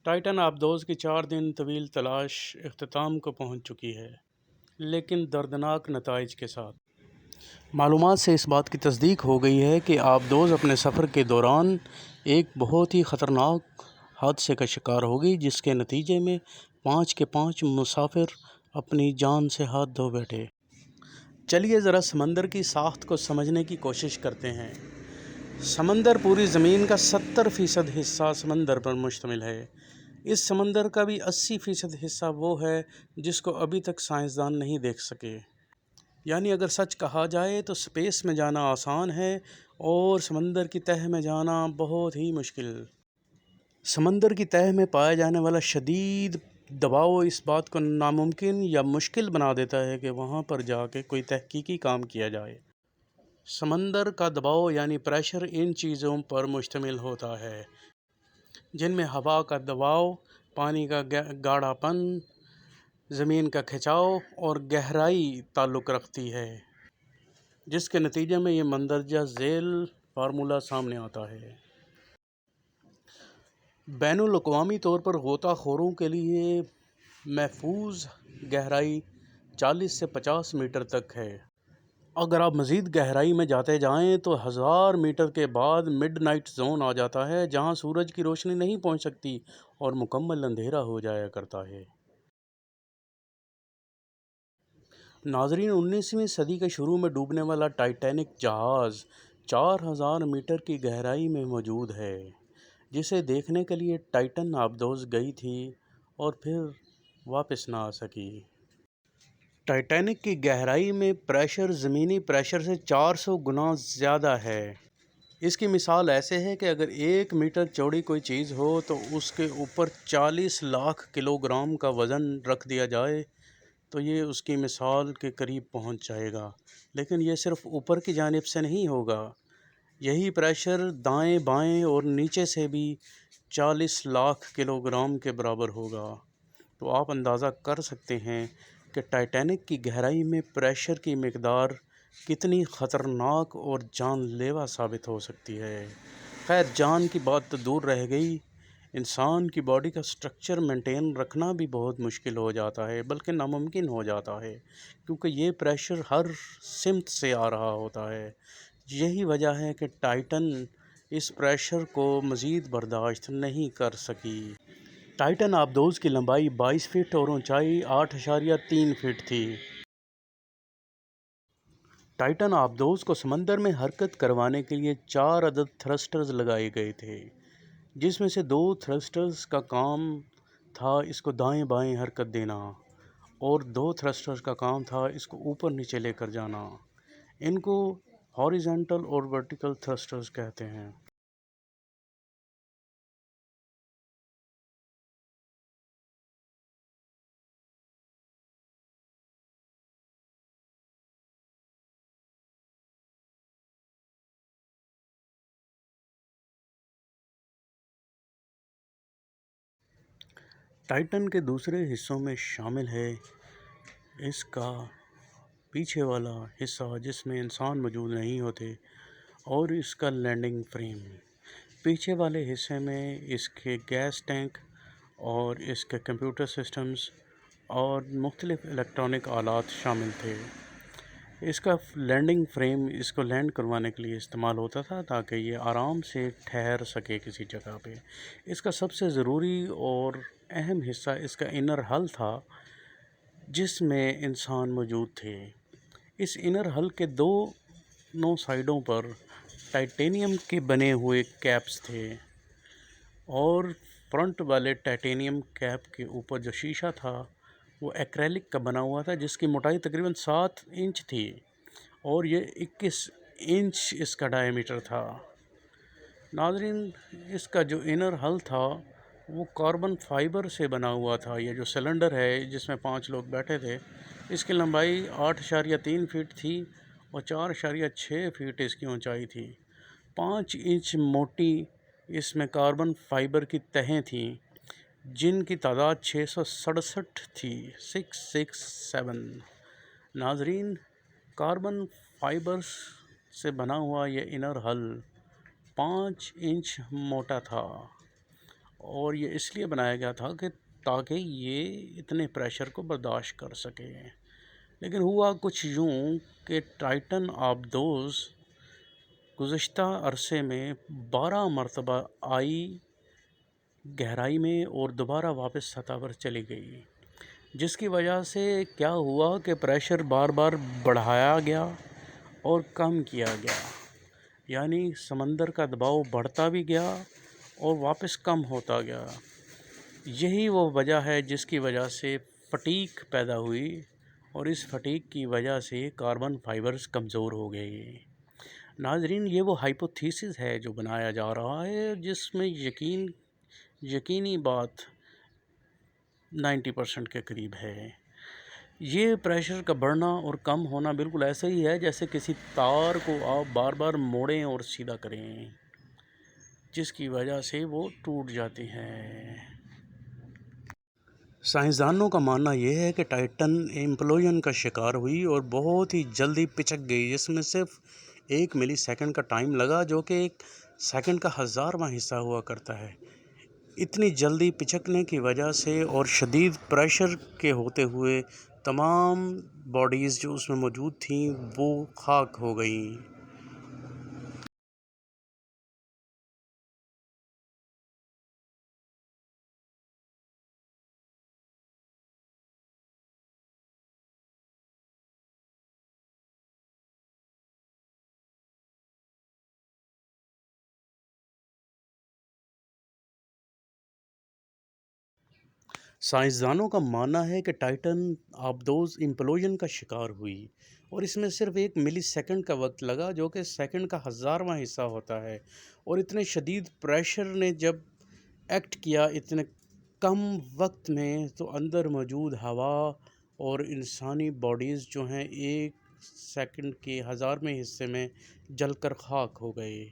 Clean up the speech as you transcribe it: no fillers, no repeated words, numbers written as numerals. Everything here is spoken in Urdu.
ٹائٹن آبدوز کی 4 دن طویل تلاش اختتام کو پہنچ چکی ہے، لیکن دردناک نتائج کے ساتھ۔ معلومات سے اس بات کی تصدیق ہو گئی ہے کہ آبدوز اپنے سفر کے دوران ایک بہت ہی خطرناک حادثے کا شکار ہوگی، جس کے نتیجے میں 5 کے 5 مسافر اپنی جان سے ہاتھ دھو بیٹھے۔ چلیے ذرا سمندر کی ساخت کو سمجھنے کی کوشش کرتے ہیں۔ سمندر پوری زمین کا 70% حصہ سمندر پر مشتمل ہے۔ اس سمندر کا بھی 80% حصہ وہ ہے جس کو ابھی تک سائنسدان نہیں دیکھ سکے۔ یعنی اگر سچ کہا جائے تو اسپیس میں جانا آسان ہے اور سمندر کی تہہ میں جانا بہت ہی مشکل۔ سمندر کی تہہ میں پایا جانے والا شدید دباؤ اس بات کو ناممکن یا مشکل بنا دیتا ہے کہ وہاں پر جا کے کوئی تحقیقی کام کیا جائے۔ سمندر کا دباؤ یعنی پریشر ان چیزوں پر مشتمل ہوتا ہے جن میں ہوا کا دباؤ، پانی کا گاڑھا پن، زمین کا کھنچاؤ اور گہرائی تعلق رکھتی ہے، جس کے نتیجے میں یہ مندرجہ ذیل فارمولہ سامنے آتا ہے۔ بین الاقوامی طور پر غوطہ خوروں کے لیے محفوظ گہرائی 40 سے 50 میٹر تک ہے۔ اگر آپ مزید گہرائی میں جاتے جائیں تو 1000 میٹر کے بعد مڈ نائٹ زون آ جاتا ہے، جہاں سورج کی روشنی نہیں پہنچ سکتی اور مکمل اندھیرا ہو جایا کرتا ہے۔ ناظرین، 19ویں صدی کے شروع میں ڈوبنے والا ٹائٹینک جہاز 4000 میٹر کی گہرائی میں موجود ہے، جسے دیکھنے کے لیے ٹائٹن آبدوز گئی تھی اور پھر واپس نہ آ سکی۔ ٹائٹینک کی گہرائی میں پریشر زمینی پریشر سے 400 گنا زیادہ ہے۔ اس کی مثال ایسے ہے کہ اگر 1 میٹر چوڑی کوئی چیز ہو تو اس کے اوپر 40 لاکھ کلو گرام کا وزن رکھ دیا جائے تو یہ اس کی مثال کے قریب پہنچ جائے گا، لیکن یہ صرف اوپر کی جانب سے نہیں ہوگا۔ یہی پریشر دائیں بائیں اور نیچے سے بھی 40 لاکھ کلو گرام کے برابر ہوگا۔ تو آپ اندازہ کر سکتے ہیں کہ ٹائٹینک کی گہرائی میں پریشر کی مقدار کتنی خطرناک اور جان لیوا ثابت ہو سکتی ہے۔ خیر، جان کی بات تو دور رہ گئی، انسان کی باڈی کا سٹرکچر مینٹین رکھنا بھی بہت مشکل ہو جاتا ہے، بلکہ ناممکن ہو جاتا ہے، کیونکہ یہ پریشر ہر سمت سے آ رہا ہوتا ہے۔ یہی وجہ ہے کہ ٹائٹن اس پریشر کو مزید برداشت نہیں کر سکی۔ ٹائٹن آبدوز کی لمبائی 22 فٹ اور اونچائی 8.3 فٹ تھی۔ ٹائٹن آبدوز کو سمندر میں حرکت کروانے کے لیے 4 عدد تھرسٹرز لگائے گئے تھے، جس میں سے 2 تھرسٹرز کا کام تھا اس کو دائیں بائیں حرکت دینا اور 2 تھرسٹرز کا کام تھا اس کو اوپر نیچے لے کر جانا۔ ان کو ہاریزونٹل اور ورٹیکل تھرسٹرز کہتے ہیں۔ ٹائٹن کے دوسرے حصوں میں شامل ہے اس کا پیچھے والا حصہ جس میں انسان موجود نہیں ہوتے اور اس کا لینڈنگ فریم۔ پیچھے والے حصے میں اس کے گیس ٹینک اور اس کے کمپیوٹر سسٹمز اور مختلف الیکٹرانک آلات شامل تھے۔ اس کا لینڈنگ فریم اس کو لینڈ کروانے کے لیے استعمال ہوتا تھا تاکہ یہ آرام سے ٹھہر سکے کسی جگہ پہ۔ اس کا سب سے ضروری اور اہم حصہ اس کا انر ہل تھا جس میں انسان موجود تھے۔ اس انر ہل کے دونوں سائڈوں پر ٹائٹینیم کے بنے ہوئے کیپس تھے اور فرنٹ والے ٹائٹینیم کیپ کے اوپر جو شیشہ تھا وہ ایکریلک کا بنا ہوا تھا، جس کی موٹائی تقریباً 7 انچ تھی اور یہ 21 انچ اس کا ڈائی میٹر تھا۔ ناظرین، اس کا جو انر ہل تھا وہ کاربن فائبر سے بنا ہوا تھا۔ یہ جو سلنڈر ہے جس میں 5 لوگ بیٹھے تھے، اس کی لمبائی 8.3 فٹ تھی اور 4.6 فٹ اس کی اونچائی تھی۔ 5 انچ موٹی اس میں کاربن فائبر کی تہیں تھیں جن کی تعداد 667 تھی، 667۔ ناظرین، کاربن فائبر سے بنا ہوا یہ انر ہل 5 انچ موٹا تھا اور یہ اس لیے بنایا گیا تھا کہ تاکہ یہ اتنے پریشر کو برداشت کر سکے۔ لیکن ہوا کچھ یوں کہ ٹائٹن آبدوز گزشتہ عرصے میں 12 مرتبہ آئی گہرائی میں اور دوبارہ واپس سطح پر چلی گئی، جس کی وجہ سے کیا ہوا کہ پریشر بار بار بڑھایا گیا اور کم کیا گیا، یعنی سمندر کا دباؤ بڑھتا بھی گیا اور واپس کم ہوتا گیا۔ یہی وہ وجہ ہے جس کی وجہ سے فٹیگ پیدا ہوئی، اور اس فٹیگ کی وجہ سے کاربن فائبرز کمزور ہو گئے۔ ناظرین، یہ وہ ہائپوتھیسس ہے جو بنایا جا رہا ہے، جس میں یقینی بات 90% کے قریب ہے۔ یہ پریشر کا بڑھنا اور کم ہونا بالکل ایسا ہی ہے جیسے کسی تار کو آپ بار بار موڑیں اور سیدھا کریں، جس کی وجہ سے وہ ٹوٹ جاتی ہے۔ سائنسدانوں کا ماننا یہ ہے کہ ٹائٹن امپلوژن کا شکار ہوئی اور بہت ہی جلدی پچک گئی، جس میں صرف 1 ملی سیکنڈ کا ٹائم لگا، جو کہ 1 سیکنڈ کا 1000واں حصہ ہوا کرتا ہے۔ اتنی جلدی پچکنے کی وجہ سے اور شدید پریشر کے ہوتے ہوئے تمام باڈیز جو اس میں موجود تھیں وہ خاک ہو گئیں۔ سائنسدانوں کا ماننا ہے کہ ٹائٹن آبدوز امپلوژن کا شکار ہوئی اور اس میں صرف 1 ملی سیکنڈ کا وقت لگا، جو کہ سیکنڈ کا 1000واں حصہ ہوتا ہے، اور اتنے شدید پریشر نے جب ایکٹ کیا اتنے کم وقت میں، تو اندر موجود ہوا اور انسانی باڈیز جو ہیں 1 سیکنڈ کے 1000ویں حصے میں جل کر خاک ہو گئے۔